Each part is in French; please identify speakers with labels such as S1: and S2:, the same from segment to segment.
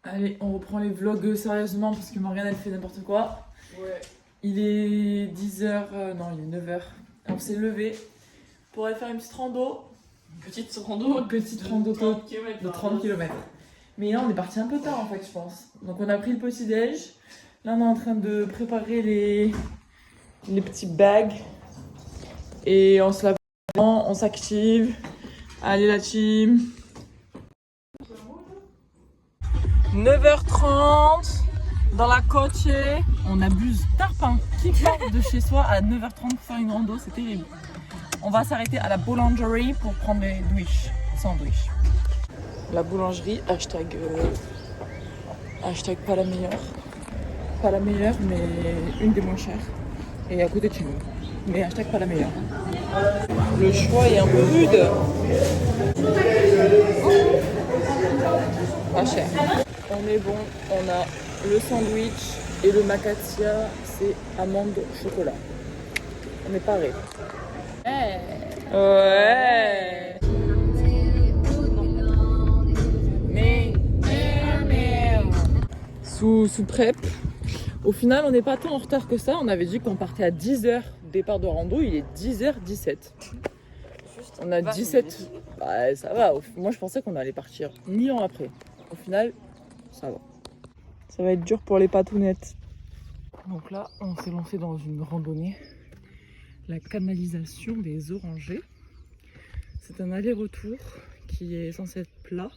S1: Allez, on reprend les vlogs sérieusement parce que Morgane elle fait n'importe quoi.
S2: Ouais.
S1: Il est 10h, non il est 9h. On s'est levé pour aller faire une petite rando.
S2: Petite rando
S1: De
S2: 30 km.
S1: De 30 km. Mais là on est parti un peu tard en fait je pense. Donc on a pris le petit déj. Là on est en train de préparer les petits bags. Et on se lave, on s'active. Allez la team. 9h30 dans la Côtier. On abuse tarpin. Qui part de chez soi à 9h30 pour faire une rando, c'est terrible. On va s'arrêter à la boulangerie pour prendre des sandwichs. La boulangerie, hashtag pas la meilleure. Pas la meilleure, mais une des moins chères. Et à côté de chez nous. Mais hashtag pas la meilleure. Le choix est un peu rude. Pas cher. On est bon, on a le sandwich et le macatia, c'est amande chocolat. On est paré. Ouais. Sous prep. Au final, on n'est pas tant en retard que ça. On avait dit qu'on partait à 10h départ de rando, il est 10h17. On a 17. Bah, ça va. Moi, je pensais qu'on allait partir 1000 ans après. Au final, ça va. Ça va être dur pour les patounettes. Donc là, on s'est lancé dans une randonnée. La canalisation des Orangers. C'est un aller-retour qui est censé être plat.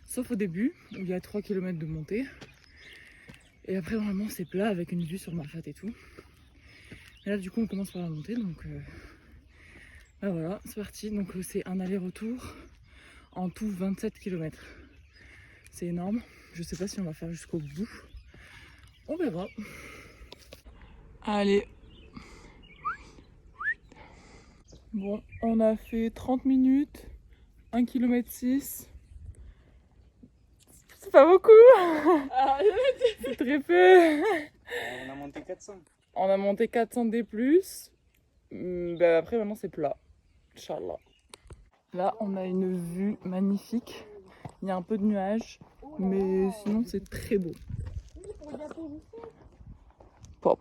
S1: Sauf au début, où il y a 3 km de montée. Et après, normalement, c'est plat avec une vue sur Marfat et tout. Et là, du coup, on commence par la montée. Donc, bah voilà, c'est parti. Donc, c'est un aller-retour. En tout, 27 km. C'est énorme. Je sais pas si on va faire jusqu'au bout. On verra. Allez. Bon, on a fait 30 minutes. 1 km 6. C'est pas beaucoup. C'est très peu.
S3: On a monté 400.
S1: On a monté 400 D+. Ben après, maintenant, c'est plat. Inch'Allah. Là, on a une vue magnifique. Il y a un peu de nuages. Mais sinon, c'est très beau. Pa.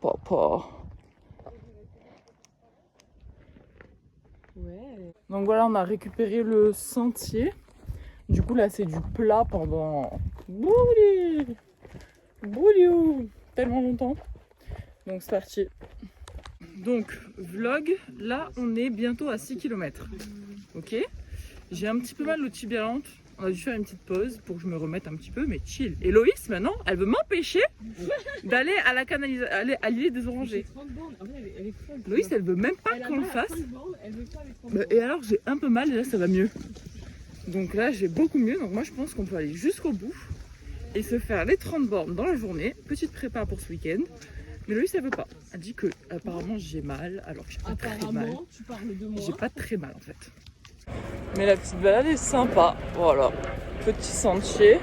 S1: Ouais. Donc voilà, on a récupéré le sentier. Du coup, là, c'est du plat pendant tellement longtemps. Donc, c'est parti. Donc, vlog, là, on est bientôt à 6 km. Ok? J'ai un petit peu mal au tibia-lente. On a dû faire une petite pause pour que je me remette un petit peu, mais chill. Et Loïs, maintenant, elle veut m'empêcher d'aller à la canalisation, à l'île des Orangers. Loïs, elle veut même pas qu'on le fasse. Et alors, j'ai un peu mal et là, ça va mieux. Donc là, j'ai beaucoup mieux. Donc moi, je pense qu'on peut aller jusqu'au bout et se faire les 30 bornes dans la journée. Petite prépa pour ce week-end. Mais Loïs, elle veut pas. Elle dit que apparemment j'ai mal, alors que j'ai pas très mal.
S2: Tu parles de moi.
S1: J'ai pas très mal en fait. Mais la petite balade est sympa. Voilà. Petit sentier.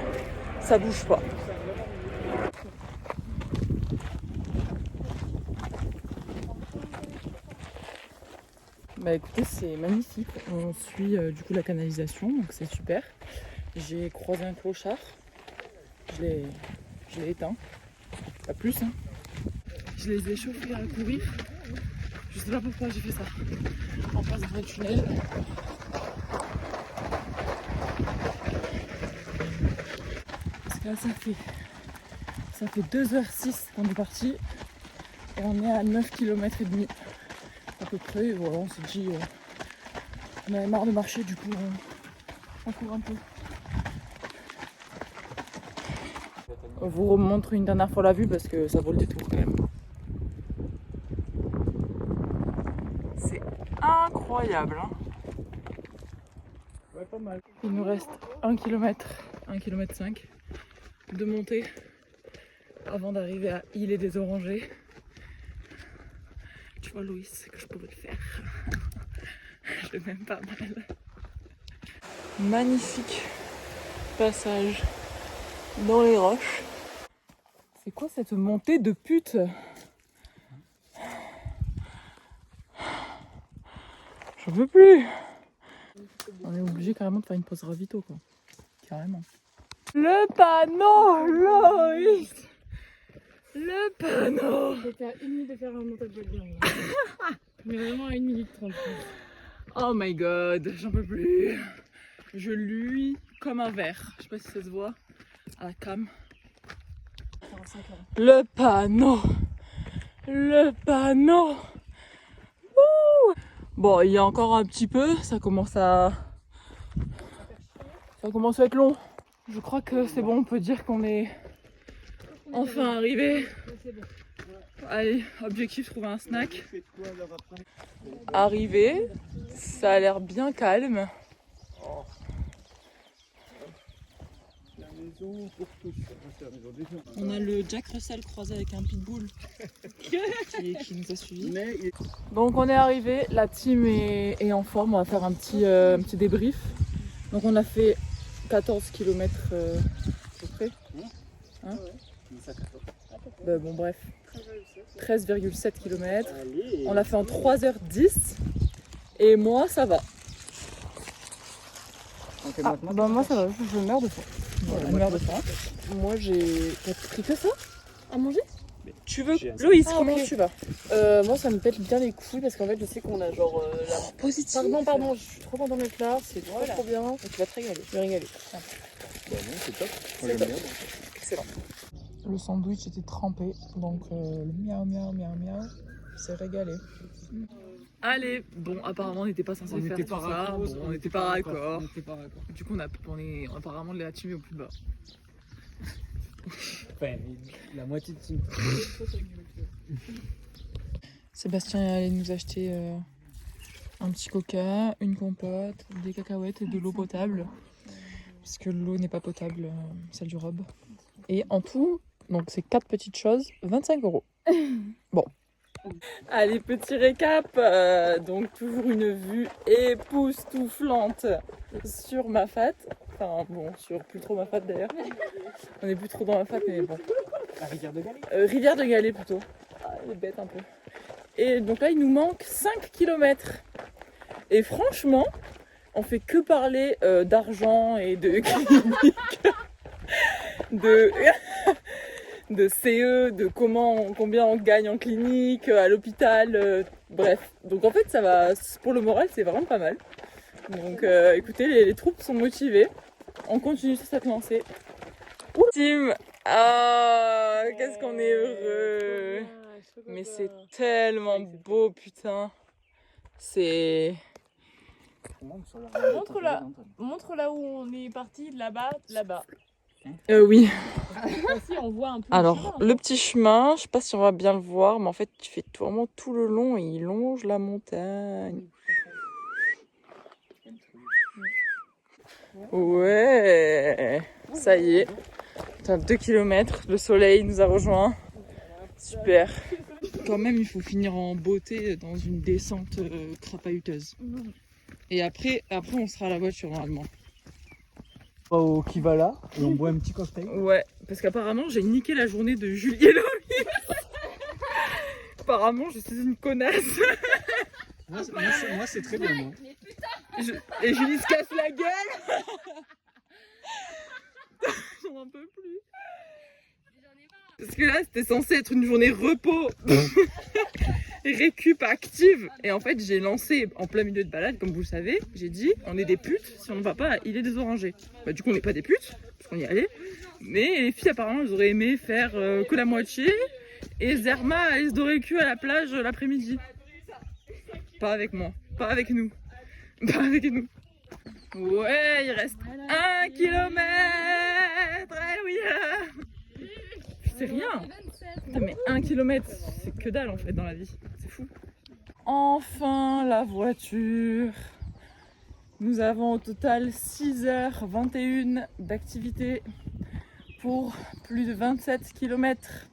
S1: Ça bouge pas. Bah écoutez, c'est magnifique. On suit du coup la canalisation, donc c'est super. J'ai croisé un clochard. Je l'ai éteint. Pas plus, hein. Je les ai chauffés à courir. Je sais pas pourquoi j'ai fait ça. En face d'un tunnel. Parce que là, ça fait 2h06 qu'on est parti. Et on est à 9 km et demi. À peu près. Et voilà, on s'est dit on avait marre de marcher, du coup on court un peu. On vous remontre une dernière fois la vue parce que ça vaut le détour quand même. C'est incroyable, hein.
S3: Ouais, pas mal.
S1: Il nous reste 1 km, 1 km 5 de montée avant d'arriver à Île des Orangers. Tu vois Loïs, que je pouvais le faire. Je l'ai même pas mal. Magnifique passage dans les roches. C'est quoi cette montée de pute? J'en peux plus. On est obligé carrément de faire une pause ravito quoi. Carrément. Le panneau, Loïs. Le panneau.
S2: J'étais à 1 minute de faire un montage de bien. Mais vraiment à 1 minute 30.
S1: Oh my god, j'en peux plus. Je luis comme un verre. Je sais pas si ça se voit à la cam.
S2: 45 ans.
S1: Le panneau. Le panneau. Ouh. Bon, il y a encore un petit peu. Ça commence à être long. Je crois que c'est bon, on peut dire qu'on est enfin arrivé. Allez, objectif, trouver un snack. Arrivé, ça a l'air bien calme. On a le Jack Russell croisé avec un pitbull qui nous a suivis. Donc on est arrivé, la team est en forme, on va faire un petit débrief. Donc on a fait 14 km à peu près. Hein bah, bon bref, 13,7 km. On l'a fait en 3h10 et moi ça va. Ah, bah moi ça va, je meurs de faim. Voilà, je meurs de faim. Moi j'ai... T'as pris que ça à manger? Tu veux? Loïs, comment tu vas?
S2: Moi ça me pète bien les couilles parce qu'en fait je sais qu'on a genre la...
S1: Positif.
S2: Pardon, je suis trop contente d'être là, c'est trop bien.
S1: Et tu vas te régaler.
S2: Je vais régaler.
S3: Bah non, c'est top.
S1: C'est
S3: Moi,
S1: top.
S3: j'aime bien.
S1: Excellent. Le sandwich était trempé, donc le miaou miaou miaou miaou s'est régalé. Allez, bon, apparemment on n'était pas censé faire tout ça, bon, on n'était pas raccord. Du coup on est apparemment la team est au plus bas.
S3: Enfin, la moitié de team.
S1: Sébastien est allé nous acheter un petit coca, une compote, des cacahuètes et de l'eau potable. Parce que l'eau n'est pas potable, celle du robe. Et en tout, donc c'est 4 petites choses, 25 €. Bon. Allez, petit récap. Donc toujours une vue époustouflante sur Mafate. Enfin bon, sur plus trop Mafate d'ailleurs. On est plus trop dans Mafate, mais bon.
S3: La rivière de Galais.
S1: Rivière de Galais plutôt. Ah, elle est bête un peu. Et donc là, il nous manque 5 km. Et franchement, on fait que parler d'argent et de clinique, de CE, de combien on gagne en clinique, à l'hôpital, bref. Donc en fait, ça va, pour le moral, c'est vraiment pas mal. Donc écoutez, les troupes sont motivées. On continue sur cette lancée. Team, ah, qu'est-ce qu'on est heureux. Mais c'est tellement beau, putain. C'est...
S2: Montre là où on est parti, là-bas.
S1: oui.
S2: Ici on voit un peu.
S1: Alors, le petit chemin, je sais pas si on va bien le voir, mais en fait, tu fais vraiment tout le long et il longe la montagne. Ouais, ça y est. Putain, 2 km, le soleil nous a rejoints. Super. Quand même, il faut finir en beauté dans une descente crapahuteuse. Et après, on sera à la voiture normalement.
S3: Au Kivala et on boit un petit cocktail.
S1: Ouais, parce qu'apparemment, j'ai niqué la journée de Julie et Loïs. Apparemment, je suis une connasse.
S3: Moi, c'est très bien. Moi.
S1: Et Julie se casse la gueule. J'en en peux plus. Parce que là, c'était censé être une journée repos. Récup active. Et en fait, j'ai lancé en plein milieu de balade, comme vous le savez. J'ai dit, on est des putes si on ne va pas à Îlet des Orangers. Bah, du coup, on n'est pas des putes, parce qu'on y allait. Mais les filles, apparemment, elles auraient aimé faire que la moitié. Et Zerma, elle se dorait le cul à la plage l'après-midi. Pas avec moi. Pas avec nous. Pas avec nous. Ouais, il reste 1 km. Eh oui. C'est rien. Putain, mais 1 km, c'est que dalle en fait dans la vie. C'est fou. Enfin la voiture. Nous avons au total 6h21 d'activité pour plus de 27 km.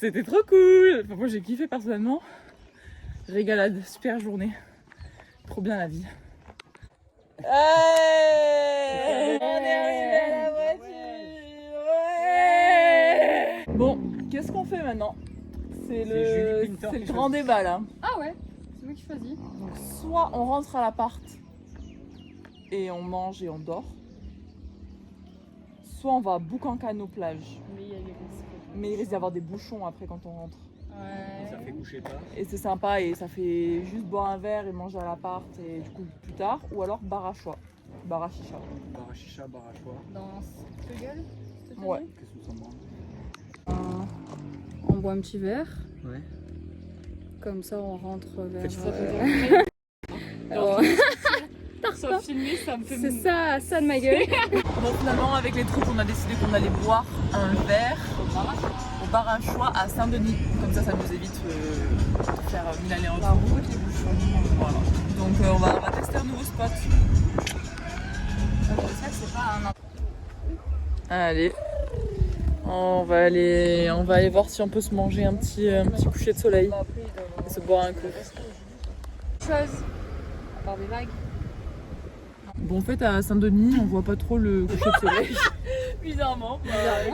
S1: C'était trop cool. Enfin, moi j'ai kiffé personnellement. Régalade, super journée. Trop bien la vie. Hey, on est arrivé à la voiture. Ouais. Bon, qu'est-ce qu'on fait maintenant? C'est le grand débat là.
S2: Ah ouais, c'est moi qui choisis.
S1: Donc soit on rentre à l'appart et on mange et on dort, soit on va à Boucancano plage.
S2: Mais il y a les
S1: Mais il risque d'y avoir des bouchons après quand on rentre.
S3: Ça fait coucher pas.
S1: Et c'est sympa et ça fait juste boire un verre et manger à l'appart et du coup plus tard. Ou alors bar à choix. Bar à chicha.
S3: Bar à chicha, bar à choix.
S2: Dans ce gueule.
S1: Ouais.
S3: Qu'est-ce que ça branle?
S2: On boit un petit verre.
S3: Ouais.
S2: Comme ça, on rentre vers.
S3: Faites ça,
S2: Sans filmer, ça me fait. C'est ça de ma gueule.
S1: Bon finalement avec les troupes on a décidé qu'on allait boire un verre au bar à choix à Saint-Denis. Comme ça nous évite de faire 1000 allers en route, les bouchons. Voilà. Donc on va tester un nouveau spot.
S2: J'espère que c'est pas un.
S1: Allez. On va aller voir si on peut se manger un petit coucher de soleil et se boire un coup.
S2: Chose. À part des vagues.
S1: Bon en fait à Saint-Denis on voit pas trop le coucher de soleil.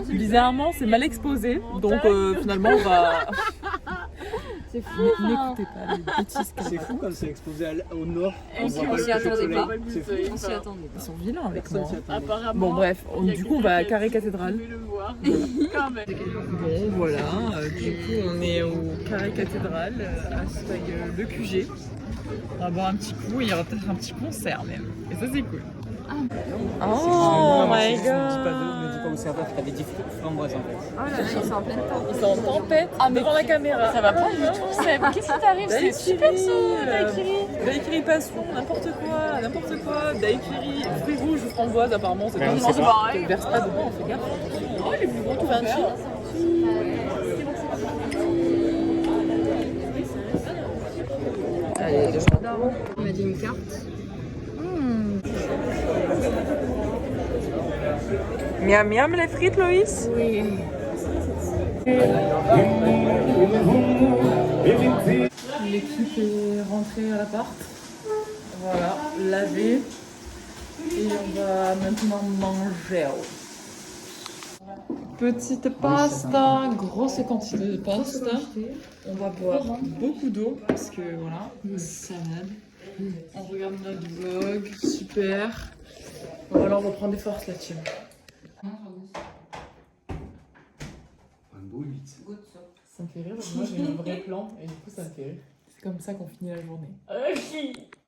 S1: Bizarrement c'est mal exposé donc finalement on va...
S2: C'est fou.
S1: N'écoutez pas les bêtises qu'elle
S3: C'est
S1: raconte.
S3: fou quand c'est exposé au nord.
S2: On
S3: voit pas
S2: s'y
S3: le coucher de
S2: attendait
S3: soleil.
S2: pas.
S3: C'est fou.
S2: On s'y attendait
S1: Ils
S2: pas.
S1: sont vilains avec
S3: Personne
S1: moi.
S3: s'y attendait.
S2: Apparemment.
S1: Bon bref, du coup on va à Carré Cathédrale.
S2: le voir. Quand même.
S1: Bon voilà, du coup on est au Carré Cathédrale, avec le QG. On va boire un petit coup et il y aura peut-être un petit concert même. Et ça c'est cool. Oh my
S3: Ne dis pas
S1: god!
S3: au serveur que t'as des 10 framboises en fait.
S2: Oh là là, ils sont en pleine temps.
S1: Ils sont en tempête devant la caméra.
S2: Ça va pas du tout, Seb. Qu'est-ce qui t'arrive? C'est super ça, Daiquiri.
S1: Daiquiri passion, n'importe quoi. Daiquiri, fruits rouges ou framboises apparemment c'est
S3: Mais on
S1: tellement
S3: sait pas.
S1: pareil. Verse pas dedans, fais gaffe. Oh les plus gros tout verts. Allez,
S2: Il m'a dit une carte.
S1: miam miam les frites Loïs.
S2: Oui.
S1: L'équipe est rentrée à l'appart. Voilà, lavé. Et on va maintenant manger. Petite pasta, grosse quantité de pasta. On va boire beaucoup d'eau parce que voilà, salade. On regarde notre vlog, super. Voilà, on va prendre des forces la team.
S3: Un beau 8.
S1: Ça me fait rire parce que moi j'ai un vrai plan et du coup ça me fait rire. C'est comme ça qu'on finit la journée.